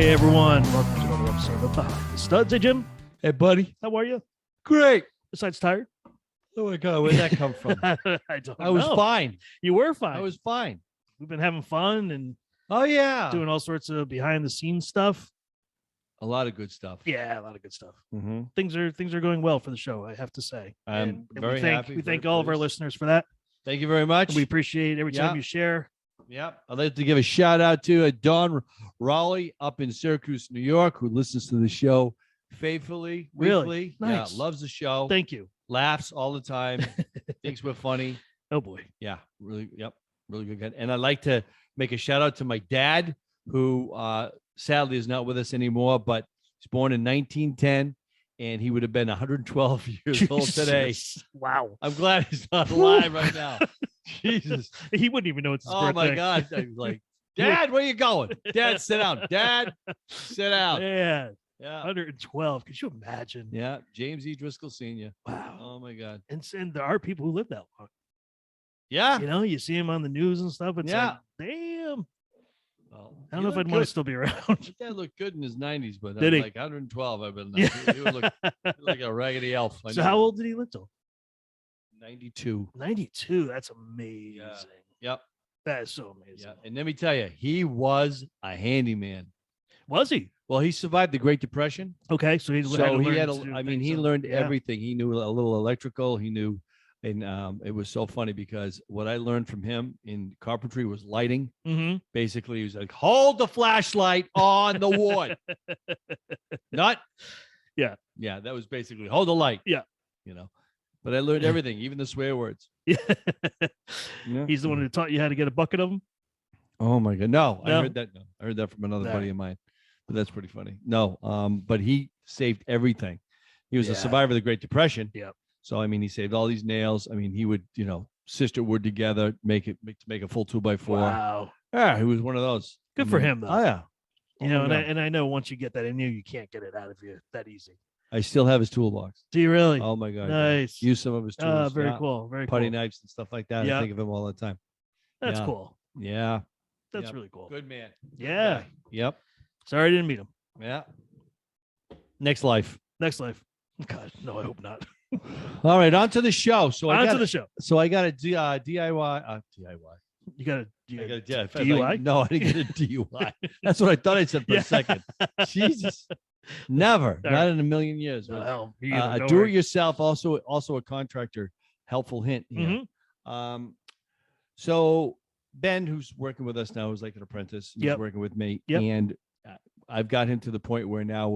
Hey everyone, welcome to another episode of Behind the Studs. Hey Jim, Hey, buddy. how are you? Great. Besides tired? Oh my God, where'd that come from? I don't know. I was fine. You were fine. I was fine. We've been having fun and Oh yeah, doing all sorts of behind the scenes stuff. a lot of good stuff. Yeah, a lot of good stuff. Mm-hmm. Things are going well for the show, I have to say. I'm very we thank, happy, We thank very all of our pleased. listeners for that. Thank you very much. And we appreciate every time Yeah. you share. Yeah, I'd like to give a shout out to Don Raleigh up in Syracuse, New York, who listens to the show faithfully, Really? weekly. Nice. Yeah, loves the show. Thank you. Laughs all the time. Thinks we're funny. Oh boy. Yeah, really. Yep, really good. And I'd like to make a shout out to my dad, who sadly is not with us anymore, but he's born in 1910, and he would have been 112 years old today. Jesus. Wow. I'm glad he's not alive right now. Jesus. He wouldn't even know it's his Oh birthday. my God. I was like, Dad, where you going? Dad, sit down. Dad, sit down. Yeah. Yeah. 112. Could you imagine? Yeah. James E. Driscoll Sr. Wow. Oh my God. And there are people who live that long. Yeah. You know, you see him on the news and stuff. It's Yeah. like, damn. Well, I don't know if I'd want to still be around. Dad looked good in his 90s, but Did he? like 112, I've been Yeah. he would look like a raggedy elf. I So know. how old did he live till? 92. 92. That's amazing. Yep. That is so amazing. Yeah. And let me tell you, he was a handyman. Was he? Well, he survived the Great Depression. Okay. So he So he had, he learned Yeah. everything. He knew a little electrical. He knew, and it was so funny because what I learned from him in carpentry was lighting. Mm-hmm. Basically, he was like, hold the flashlight on the wood. Not. Yeah. Yeah. That was basically hold the light. Yeah. You know, but I learned everything, even the swear words. Yeah. Yeah. He's the one who taught you how to get a bucket of them. Oh my God. No, I No? heard that. No, I heard that from another Nah. buddy of mine, but that's pretty funny. No, but he saved everything. He was Yeah. a survivor of the Great Depression. Yep. So, I mean, he saved all these nails. I mean, he would, sister wood together, make a full 2x4. Wow. Yeah. He was one of those. Good for him, though. Oh yeah. You know, and I know once you get that in you can't get it out of you that easy. I still have his toolbox. Do you really? Oh my God. yeah. Nice. Use some of his tools. Very yeah. cool. Very Putty cool. knives and stuff like that. Yeah. I think of him all the time. That's Yeah. cool. Yeah. That's Yep. really cool. Good man. Good Yeah. guy. Yep. Sorry I didn't meet him. Yeah. Next life. Next life. God, no, I hope not. All right, on to the show. So On I to got the show. So I got a DIY. DIY. You got I to got a yeah, DUI? no, I didn't get a DUI. That's what I thought I said for Yeah. a second. Jesus, never, All not right. in a million years. No, But, hell, me either, don't do it worry. yourself. Also a contractor. Helpful hint here. Mhm. So Ben, who's working with us now, is like an apprentice. He's Yep. working with me, Yep. and I've got him to the point where now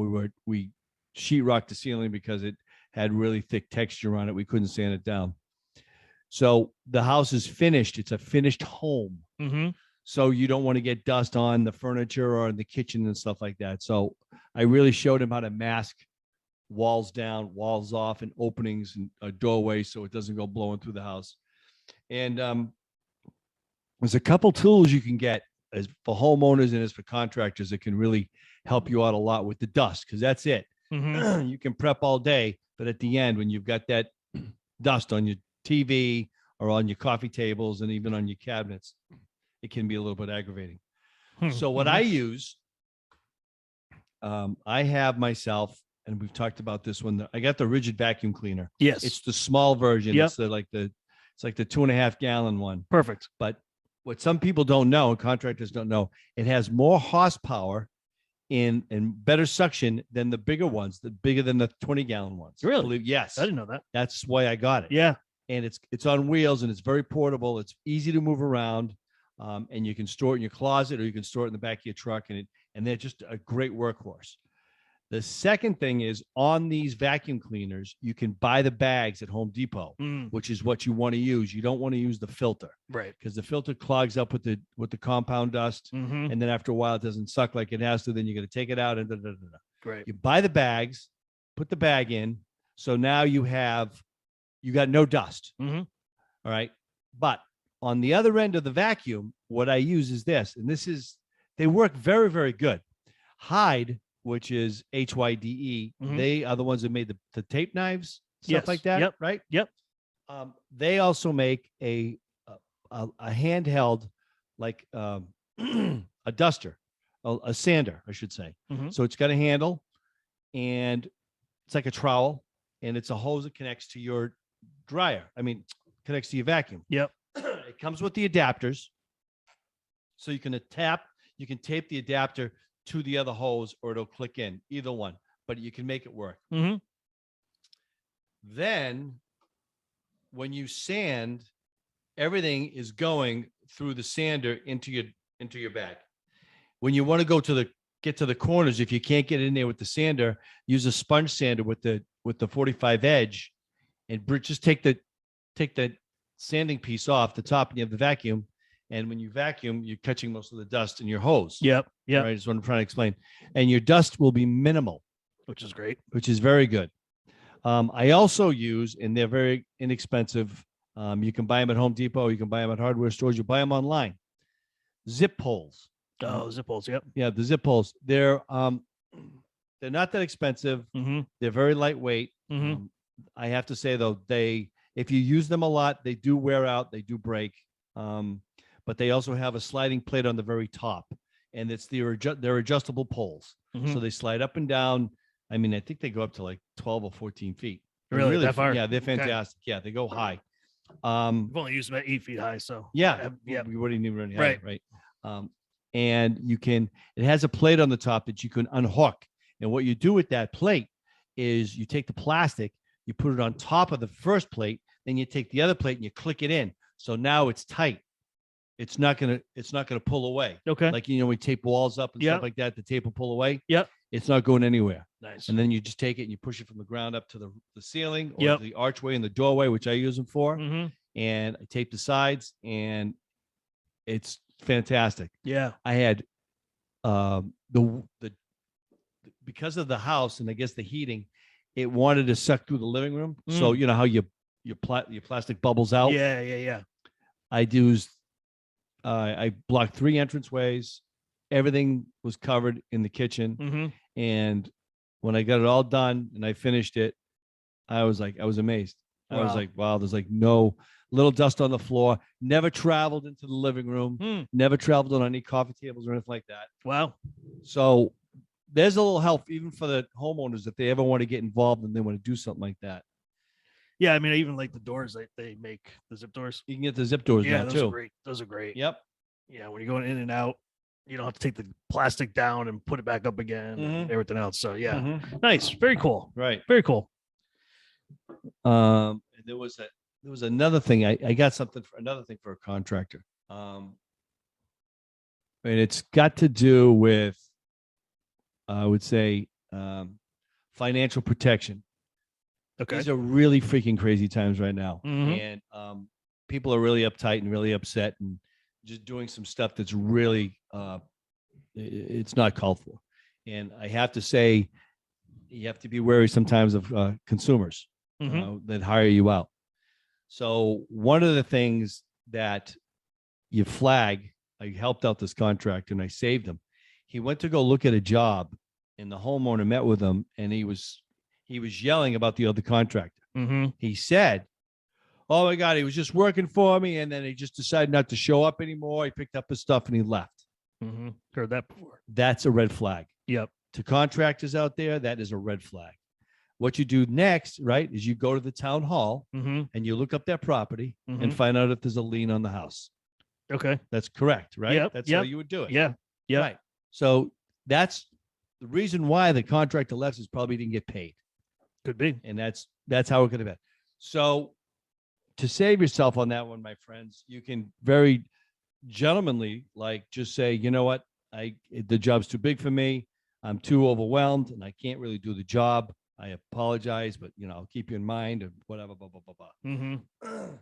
we sheetrocked the ceiling because it had really thick texture on it. We couldn't sand it down. So the house is finished. It's a finished home. Mhm. So you don't want to get dust on the furniture or in the kitchen and stuff like that. So I really showed him how to mask walls down, walls off, and openings and a doorway so it doesn't go blowing through the house. And there's a couple tools you can get as for homeowners and as for contractors that can really help you out a lot with the dust, because that's it. Mhm. You can prep all day, but at the end, when you've got that dust on your TV or on your coffee tables and even on your cabinets, it can be a little bit aggravating. So what I use, I have myself, and we've talked about this one. I got the rigid vacuum cleaner. Yes. It's the small version. Yep. It's the 2.5 gallon one. Perfect. But what some people don't know, and contractors don't know, it has more horsepower and better suction than the bigger ones, the bigger than the 20-gallon ones. Really? Yes. I didn't know that. That's why I got it. Yeah. And it's on wheels and it's very portable. It's easy to move around. And you can store it in your closet or you can store it in the back of your truck, and they're just a great workhorse. The second thing is, on these vacuum cleaners, you can buy the bags at Home Depot, Mm, which is what you want to use. You don't want to use the filter right. because the filter clogs up with the compound dust. Mhm. And then after a while, it doesn't suck like it has to. Then you got to take it out and Great. You buy the bags, put the bag in. So now you got no dust. Mhm. All right. But on the other end of the vacuum, what I use is this, and they work very, very good. Hyde, which is HYDE, Mhm. they are the ones that made the tape knives, stuff Yes. like that. Yep. Right. Yep. They also make a handheld, like a duster, a sander, I should say. Mhm. So it's got a handle, and it's like a trowel, and it's a hose that connects to your dryer. I mean, connects to your vacuum. Yep. It comes with the adapters, so you can tape the adapter to the other hose, or it'll click in, either one, but you can make it work. Mm-hmm. Then when you sand, everything is going through the sander into your bag. When you want to get to the corners, if you can't get in there with the sander, use a sponge sander with the 45 edge, and just take the sanding piece off the top, and you have the vacuum. And when you vacuum, you're catching most of the dust in your hose. Yep. Yep. Right. That's what I'm trying to explain. And your dust will be minimal, Which is great. which is very good. I also use, and they're very inexpensive. You can buy them at Home Depot. You can buy them at hardware stores. You buy them online. Zip pulls. Oh, zip pulls. Yep. Yeah, the zip pulls. They're not that expensive. Mm-hmm. They're very lightweight. Mm-hmm. I have to say though, if you use them a lot, they do wear out. They do break. But they also have a sliding plate on the very top, and they're adjustable poles. Mm-hmm. So they slide up and down. I mean, I think they go up to like 12 or 14 feet. Really that far? Yeah, they're Okay. fantastic. Yeah, they go high. I've only used them at 8 feet high, so Yeah, yeah. we wouldn't even run Right. right. And it has a plate on the top that you can unhook. And what you do with that plate is you take the plastic, you put it on top of the first plate, then you take the other plate and you click it in. So now it's tight. It's not gonna pull away. Okay. Like, we tape walls up and Yep. stuff like that. The tape will pull away. Yep. It's not going anywhere. Nice. And then you just take it and you push it from the ground up to the ceiling, or Yep. the archway and the doorway, which I use them for. Mm-hmm. And I tape the sides, and it's fantastic. Yeah. I had because of the house and I guess the heating, it wanted to suck through the living room. So you know how your plastic bubbles out. Yeah. Yeah. Yeah. I blocked 3 entranceways. Everything was covered in the kitchen. Mm-hmm. And when I got it all done and I finished it, I was amazed. I was Wow. like, wow, there's like no little dust on the floor. Never traveled into the living room. Never traveled on any coffee tables or anything like that. Wow. So there's a little help even for the homeowners if they ever want to get involved and they want to do something like that. Yeah. I mean, I even like the doors they make, the zip doors. You can get the zip doors Yeah, now those too. are great. Those are great. Yep. Yeah. When you're going in and out, you don't have to take the plastic down and put it back up again and everything else. So yeah. Mhm. Nice. Very cool. Right. Very cool. And there was another thing. I got another thing for a contractor. And it's got to do with, I would say, financial protection. Okay. These are really freaking crazy times right now. Mhm. And people are really uptight and really upset and just doing some stuff that's really, it's not called for. And I have to say, you have to be wary sometimes of consumers that hire you out. So one of the things that you flag, I helped out this contractor and I saved him. He went to go look at a job, and the homeowner met with him, and he was yelling about the other contractor. Mm-hmm. He said, "Oh my God, he was just working for me, and then he just decided not to show up anymore. He picked up his stuff and he left." Mm-hmm. Heard that before. That's a red flag. Yep. To contractors out there, that is a red flag. What you do next, right, is you go to the town hall and you look up their property and find out if there's a lien on the house. Okay. That's correct, right? Yep. That's how you would do it. Yeah. Yeah. Right. So that's the reason why the contractor left, is probably didn't get paid. Could be. And that's how it could have been. So to save yourself on that one, my friends, you can very gentlemanly, like, just say, you know what, the job's too big for me. I'm too overwhelmed and I can't really do the job. I apologize, but I'll keep you in mind, and whatever, blah, blah, blah, blah. Mm-hmm.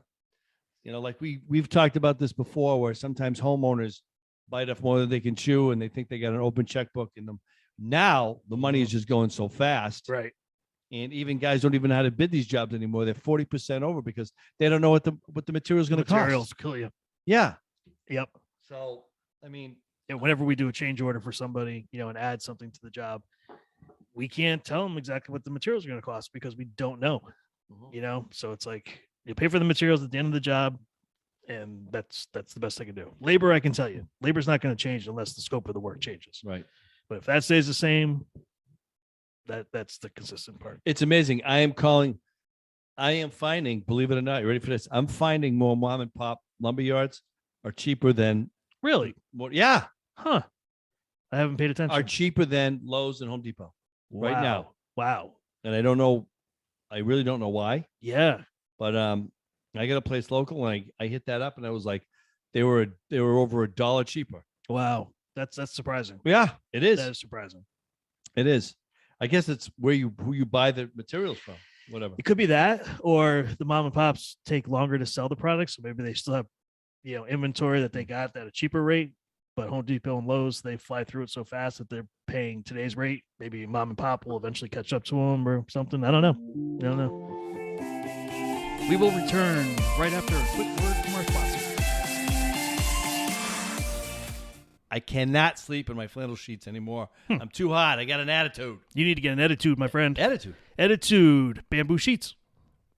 Like we've talked about this before, where sometimes homeowners bite off more than they can chew, and they think they got an open checkbook in them. Now the money is just going so fast, Right. and even guys don't even know how to bid these jobs anymore. They're 40% over because they don't know what the material is going to cost. Materials kill you. Yeah. Yep. So I mean, and whenever we do a change order for somebody, and add something to the job, we can't tell them exactly what the materials are going to cost because we don't know. So it's like you pay for the materials at the end of the job, And that's the best I can do. Labor, I can tell you, labor's not going to change unless the scope of the work changes. Right. But if that stays the same, that's the consistent part. It's amazing. I am finding, believe it or not, you ready for this? I'm finding more mom and pop lumber yards are cheaper than Really? yeah, Huh. I haven't paid attention. are cheaper than Lowe's and Home Depot right now. Wow. And I don't know, I really don't know why, Yeah. but I got a place local and I hit that up and I was like, they were over $1 cheaper. Wow. That's surprising. Yeah, it is. That is surprising. It is. I guess it's who you buy the materials from, whatever. It could be that, or the mom and pops take longer to sell the products. So maybe they still have, inventory that they got at a cheaper rate, but Home Depot and Lowe's, they fly through it so fast that they're paying today's rate. Maybe mom and pop will eventually catch up to them or something. I don't know. We will return right after a quick word from our sponsor. I cannot sleep in my flannel sheets anymore. I'm too hot. I got an attitude. You need to get an attitude, my friend. Attitude. Bamboo sheets.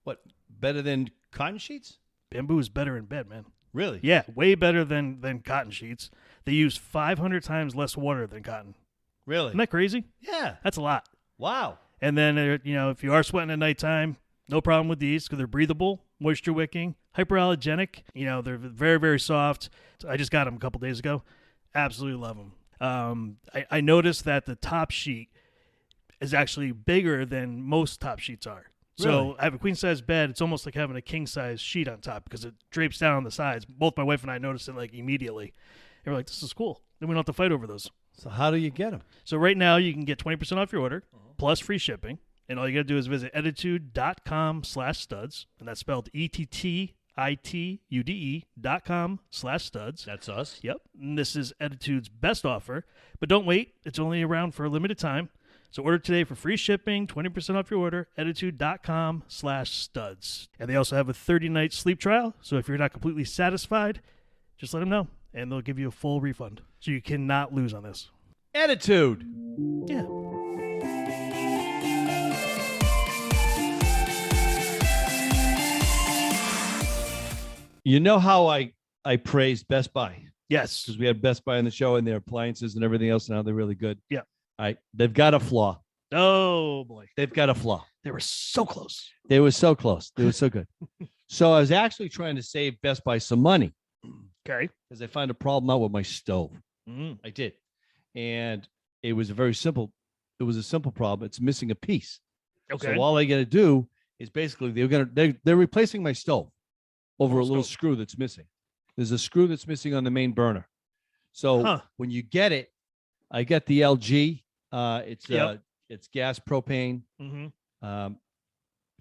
What? Better than cotton sheets? Bamboo is better in bed, man. Really? Yeah, way better than cotton sheets. They use 500 times less water than cotton. Really? Isn't that crazy? Yeah. That's a lot. Wow. And then, if you are sweating at nighttime, no problem with these because they're breathable, moisture wicking, hyperallergenic. They're very, very soft. I just got them a couple days ago. Absolutely love them. I noticed that the top sheet is actually bigger than most top sheets are. So Really? I have a queen size bed. It's almost like having a king size sheet on top because it drapes down on the sides. Both my wife and I noticed it like immediately. And we're like, this is cool. Then we don't have to fight over those. So how do you get them? So right now you can get 20% off your order plus free shipping. And all you got to do is visit ettitude.com/studs. And that's spelled ETTITUDE.com/studs. That's us. Yep. And this is Ettitude's best offer. But don't wait. It's only around for a limited time. So order today for free shipping, 20% off your order, ettitude.com/studs. And they also have a 30-night sleep trial. So if you're not completely satisfied, just let them know. And they'll give you a full refund. So you cannot lose on this. Attitude. Yeah. You know how I praised Best Buy? Yes. Because we had Best Buy on the show and their appliances and everything else. Now they're really good. Yeah. All right. They've got a flaw. Oh, boy. They've got a flaw. They were so close. They were so close. They were so good. So I was actually trying to save Best Buy some money. Okay. Because I found a problem out with my stove. Mm. I did. And it was a simple problem. It's missing a piece. Okay. So all I got to do is basically they're replacing my stove over a little Stove. screw that's missing. There's a screw that's missing on the main burner. So when you get it, I got the LG. It's gas propane,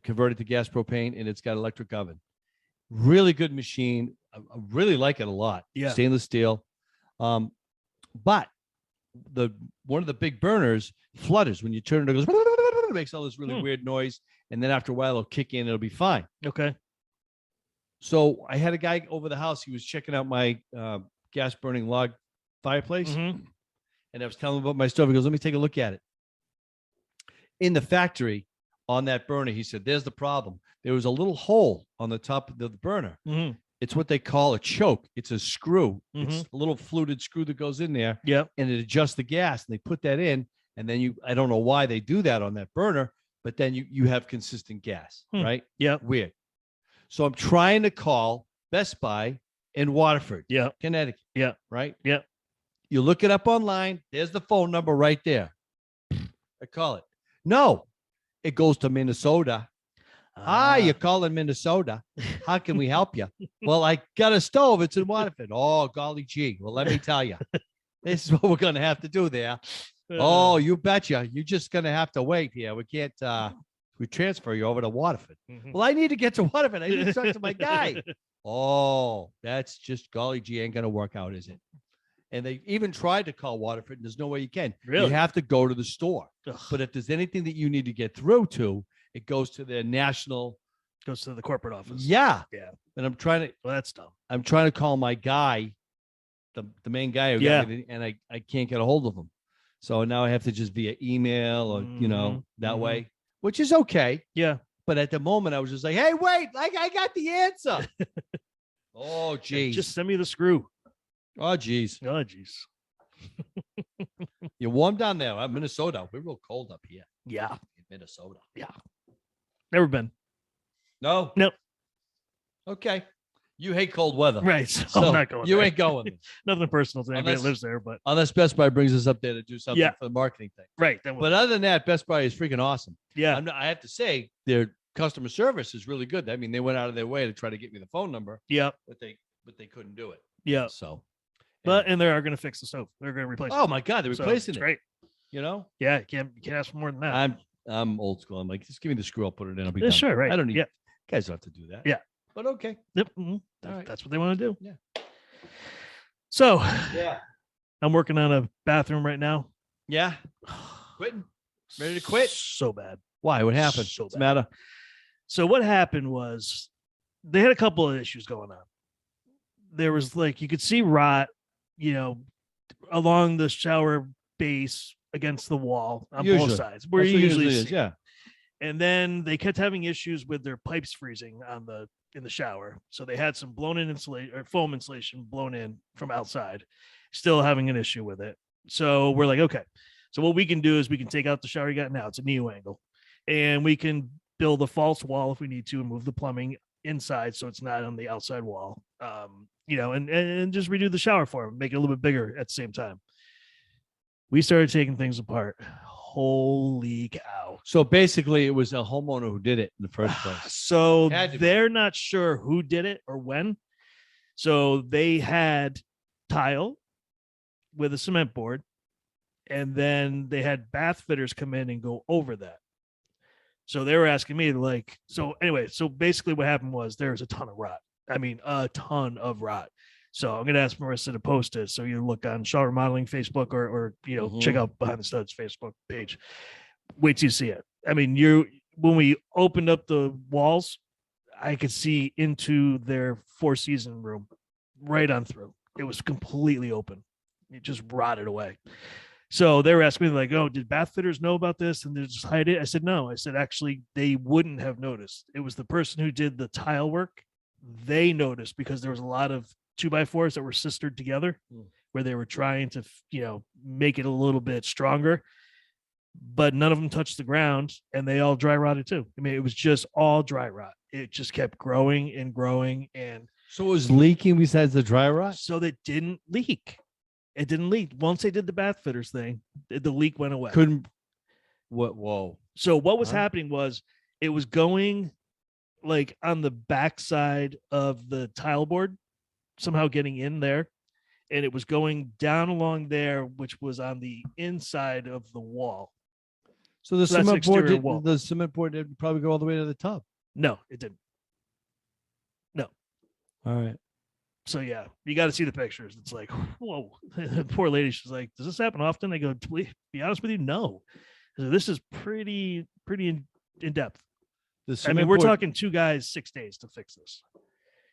converted to gas propane, and it's got electric oven. Really good machine. I really like it a lot. Yeah. Stainless steel. But one of the big burners flutters when you turn it. It goes. It makes all this really weird noise, and then after a while it'll kick in. It'll be fine. Okay. So I had a guy over the house. He was checking out my gas burning log fireplace, and I was telling him about my stove. He goes, "Let me take a look at it." In the factory, on that burner, he said, "There's the problem. There was a little hole on the top of the burner. It's what they call a choke. It's a screw. It's a little fluted screw that goes in there, Yep. and it adjusts the gas. And they put that in, and then I don't know why they do that on that burner, but then you have consistent gas, right? Yep. Weird. So I'm trying to call Best Buy in Waterford, Connecticut. Yeah. Right? Yeah. You look it up online. There's the phone number right there. I call it. No, it goes to Minnesota. Hi, you're calling Minnesota. How can we help you? Well, I got a stove. It's in Waterford. Oh, golly gee. Well, let me tell you. This is what we're going to have to do there. Oh, you betcha. You're just going to have to wait here. We can't we transfer you over to Waterford. Well, I need to get to Waterford. I need to talk to my guy. Oh, that's just golly gee, ain't going to work out, is it? And they even tried to call Waterford, and there's no way you can. Really? You have to go to the store. Ugh. But if there's anything that you need to get through to, it goes to their national. Goes to the corporate office. Yeah. Yeah. And I'm trying to. Well, that's dumb. I'm trying to call my guy, the main guy who got me, and I can't get a hold of him. So now I have to just via email or that way, which is okay. Yeah. But at the moment, I was just like, "Hey, wait! I got the answer." Oh, And geez. just send me the screw. Oh, geez. Oh, geez. You're warm down there. Minnesota. We're real cold up here Yeah. in Minnesota. Never been. No? Nope. Okay. You hate cold weather. Right. So, So I'm not going you there. ain't going. Nothing personal to anybody that Unless- lives there, but Unless Best Buy brings us up there to do something Yeah. for the marketing thing. right. Then But other than that, Best Buy is freaking awesome. yeah. I have to say, their customer service is really good. I mean, they went out of their way to try to get me the phone number, Yeah. but they couldn't do it. Yeah. So, But and they are going to fix the stove. They're going to replace it. oh my God, they're So, replacing it's it. great. You know, Yeah. You can't ask for more than that. I'm old school. I'm like, just give me the screw. I'll put it in. I'll be Yeah, done. sure. Right. I don't need. Yeah. Guys don't have to do that. Yeah. But okay. Yep. Mhm. All right. That's what they want to do. Yeah. So Yeah. I'm working on a bathroom right now. Yeah. Quitting. Ready to quit? So bad. Why? What happened? So What's the bad. matter? So what happened was they had a couple of issues going on. There was like you could see rot, along the shower base against the wall on both Usually. sides, where That's you what it usually is. see. Yeah. And then they kept having issues with their pipes freezing in the shower. So they had some blown in insulation or foam insulation blown in from outside, still having an issue with it. So we're like, okay. So what we can do is we can take out the shower you got now. It's a neo angle, and we can build a false wall if we need to and move the plumbing inside so it's not on the outside wall. And just redo the shower for them, make it a little bit bigger at the same time. We started taking things apart. Holy cow. So basically, it was a homeowner who did it in the first place. So Had to be. they're not sure who did it or when. So they had tile with a cement board, and then they had bath fitters come in and go over that. So they were asking me so basically what happened was there's a ton of rot. I mean, a ton of rot. So I'm going to ask Marissa to post it. So you look on Shaw Remodeling Facebook or check out Behind the Studs Facebook page. Wait till you see it. I mean, when we opened up the walls, I could see into their Four Season room right on through. It was completely open. It just rotted away. So they were asking me oh, did bath fitters know about this and they just hide it? I said, no. I said, actually, they wouldn't have noticed. It was the person who did the tile work. They noticed because there was a lot of 2x4s that were sistered together where they were trying to, make it a little bit stronger, but none of them touched the ground and they all dry rotted too. I mean, it was just all dry rot. It just kept growing and growing. And So it was leaking besides the dry rot? so that didn't leak. It didn't leak. Once they did the bath fitters thing, the leak went away. Couldn't. What? Whoa. So what was Huh? happening was it was going on the backside of the tile board, somehow getting in there, and it was going down along there, which was on the inside of the wall. So the So that's cement board exterior wall. the cement board did probably go all the way to the top. No, it didn't. All right. So yeah, you got to see the pictures. It's like, whoa. The poor lady, she's like, does this happen often? I go, to be honest with you, no. So this is pretty in depth. The I cement mean, we're board- talking 2 guys, 6 days to fix this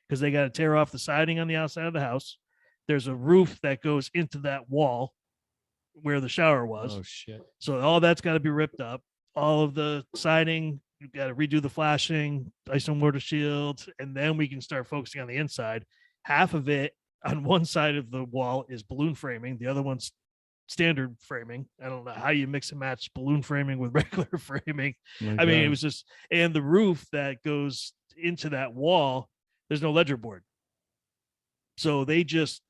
because they got to tear off the siding on the outside of the house. There's a roof that goes into that wall where the shower was. Oh shit. So all that's got to be ripped up. All of the siding, you've got to redo the flashing, iso mortar shield, and then we can start focusing on the inside. Half of it on one side of the wall is balloon framing. The other one's standard framing. I don't know how you mix and match balloon framing with regular framing. I mean, it was just, and the roof that goes into that wall, there's no ledger board. So they just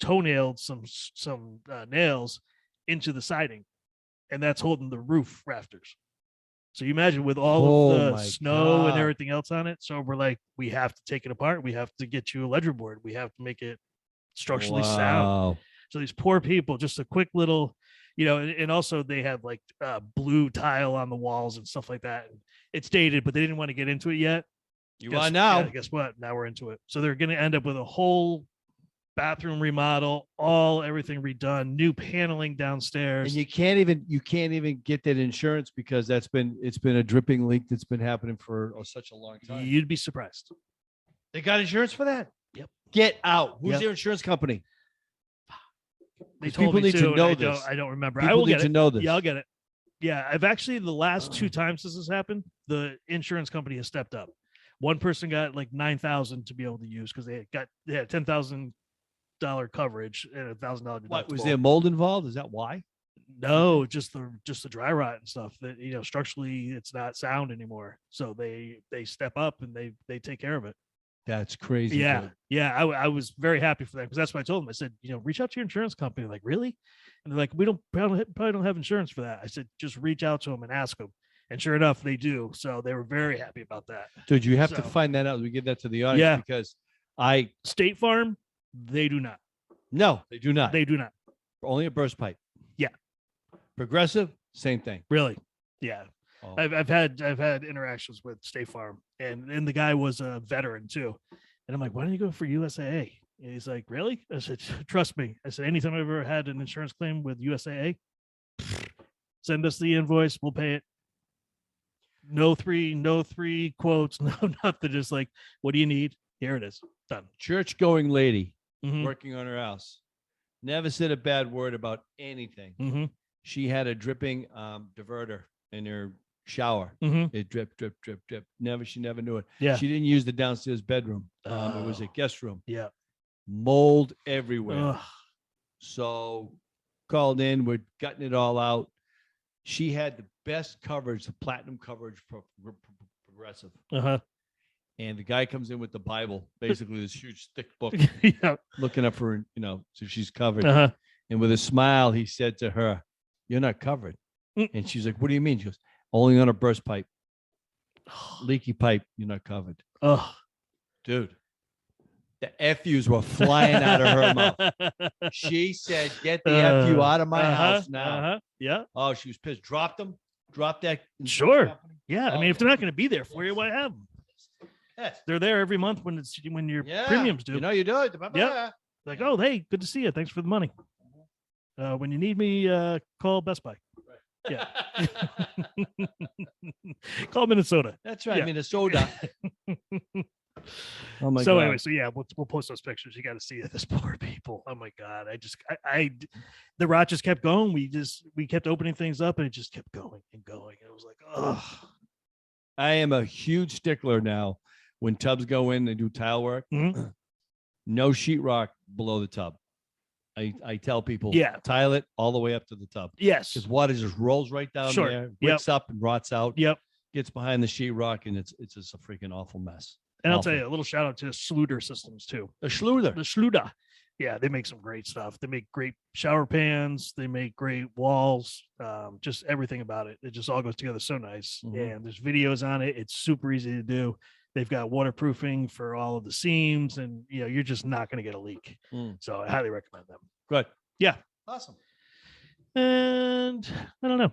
toenailed some nails into the siding, and that's holding the roof rafters. So you imagine with all Oh of the my snow and God. everything else on it. So we're like, we have to take it apart. We have to get you a ledger board. We have to make it structurally sound. Wow. So these poor people, just a quick little, and also they had blue tile on the walls and stuff like that. And it's dated, but they didn't want to get into it yet. You are now. Yeah, guess what? Now we're into it. So they're going to end up with a whole bathroom remodel, everything redone, new paneling downstairs. And you can't even get that insurance because it's been a dripping leak that's been happening for such a long time. You'd be surprised. They got insurance for that? Yep. Get out. Who's Yep. their insurance company? They Because told people me need to too, and know I this. I don't remember. People I will need get to it. know this. Yeah, I'll get it. Yeah, I've actually the last 2 times this has happened, the insurance company has stepped up. One person got like 9,000 to be able to use because they had $10,000 coverage and $1,000 What was deductible. there mold involved? Is that why? No, just the dry rot and stuff that, structurally it's not sound anymore. So they step up and they take care of it. That's crazy. Yeah. Good. Yeah. I was very happy for that because that's what I told them. I said, reach out to your insurance company. Like, really? And they're like, we probably don't have insurance for that. I said, just reach out to them and ask them. And sure enough, they do. So they were very happy about that. Dude, you have to So- find that out. We give that to the audience Yeah. because State Farm, they do not. no, they do not. They do not. Only a burst pipe. Yeah. Progressive, same thing. Really. Yeah. Oh. I've had interactions with State Farm, and the guy was a veteran too. And I'm like, why don't you go for USAA? And he's like, really? I said, trust me. I said, anytime I've ever had an insurance claim with USAA, send us the invoice, we'll pay it. No three quotes, no nothing. Just like, what do you need? Here it is. Done. Church going lady Mhm, working on her house. Never said a bad word about anything. mhm, She had a dripping diverter in her shower. mhm. It drip, drip, drip, drip. She never knew it. Yeah. She didn't use the downstairs bedroom. It was a Oh. guest room. Yeah. Mold everywhere. Ugh. So called in, we're gutting it all out. She had the best coverage, the platinum coverage for Progressive. Uh-huh. And the guy comes in with the Bible, basically this huge thick book, Yeah. looking up for, so she's covered. Uh-huh. And with a smile, he said to her, "You're not covered." Mm. And she's like, "What do you mean?" She goes, "Only on a burst pipe, leaky pipe, you're not covered." Oh. Dude, the FUs were flying out of her mouth. She said, "Get the FU out of my house now." Uh-huh. Yeah. Oh, she was pissed. Dropped them. Dropped that. insurance Sure. company. Yeah. I mean, if they're not going to be there for you, why have them? Yes. They're there every month when your Yeah. premiums due. You do it. Yep. Like, oh, hey, good to see you. Thanks for the money. When you need me, call Best Buy. Yeah. Call Minnesota. That's right. Yeah. Minnesota. Oh my So God. anyway, so yeah, we'll post those pictures. You got to see this poor people. Oh my God. The rot just kept going. We kept opening things up and it just kept going and going. It was like, oh, I am a huge stickler now. When tubs go in, they do tile work. Mhm. No sheetrock below the tub. I tell people, Yeah. tile it all the way up to the tub yes. because water just rolls right down Sure. there, Yep. wicks up and rots out, Yep. gets behind the sheetrock, and it's just a freaking awful mess. And I'll Awful. tell you a little shout out to Schluter Systems too. The Schluter. The Schluter. Yeah, they make some great stuff. They make great shower pans. They make great walls. Just everything about it. It just all goes together so nice. Mhm. And there's videos on it. It's super easy to do. They've got waterproofing for all of the seams, and you're just not going to get a leak. Mm. So I highly recommend them. Good. Yeah. Awesome. And I don't know.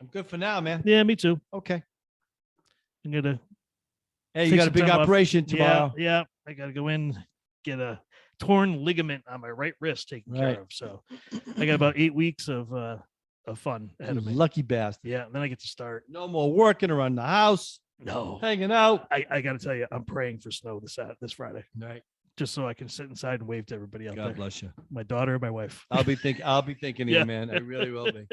I'm good for now, man. Yeah, me too. Okay. I'm gonna Hey, you take got a some big time off. operation tomorrow. Yeah. I gotta go in, get a torn ligament on my right wrist taken Right. care of. So I got about 8 weeks of fun ahead You of me. lucky bastard. Yeah, and then I get to start. No more working around the house, No, hanging out. I got to tell you, I'm praying for snow this Friday, Right. just so I can sit inside and wave to everybody out God there. bless you. My daughter, my wife. I'll be thinking of Yeah. you, man. I really will be.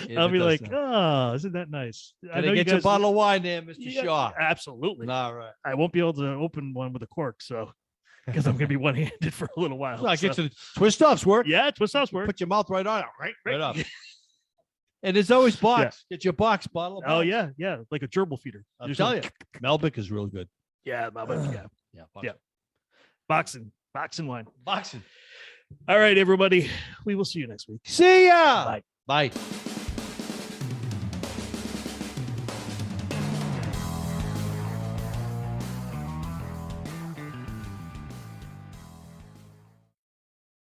If I'll it be does like, snow. oh, isn't that nice? Can I get you a bottle of wine there, Mr. Yeah, Shaw? absolutely. All right. I won't be able to open one with a cork, so because I'm gonna be one-handed for a little while. Well, I get so- to the twist offs work. Yeah, twist house work. Put your mouth right on it. Right Right. up. And there's always box. Get your box bottle. Of Oh box. yeah, like a gerbil feeder. I'll Just tell like- you. Melbic is real good. Yeah, yeah. Yeah. Yeah. Boxing wine. Boxing. All right, everybody. We will see you next week. See ya. Bye. Bye.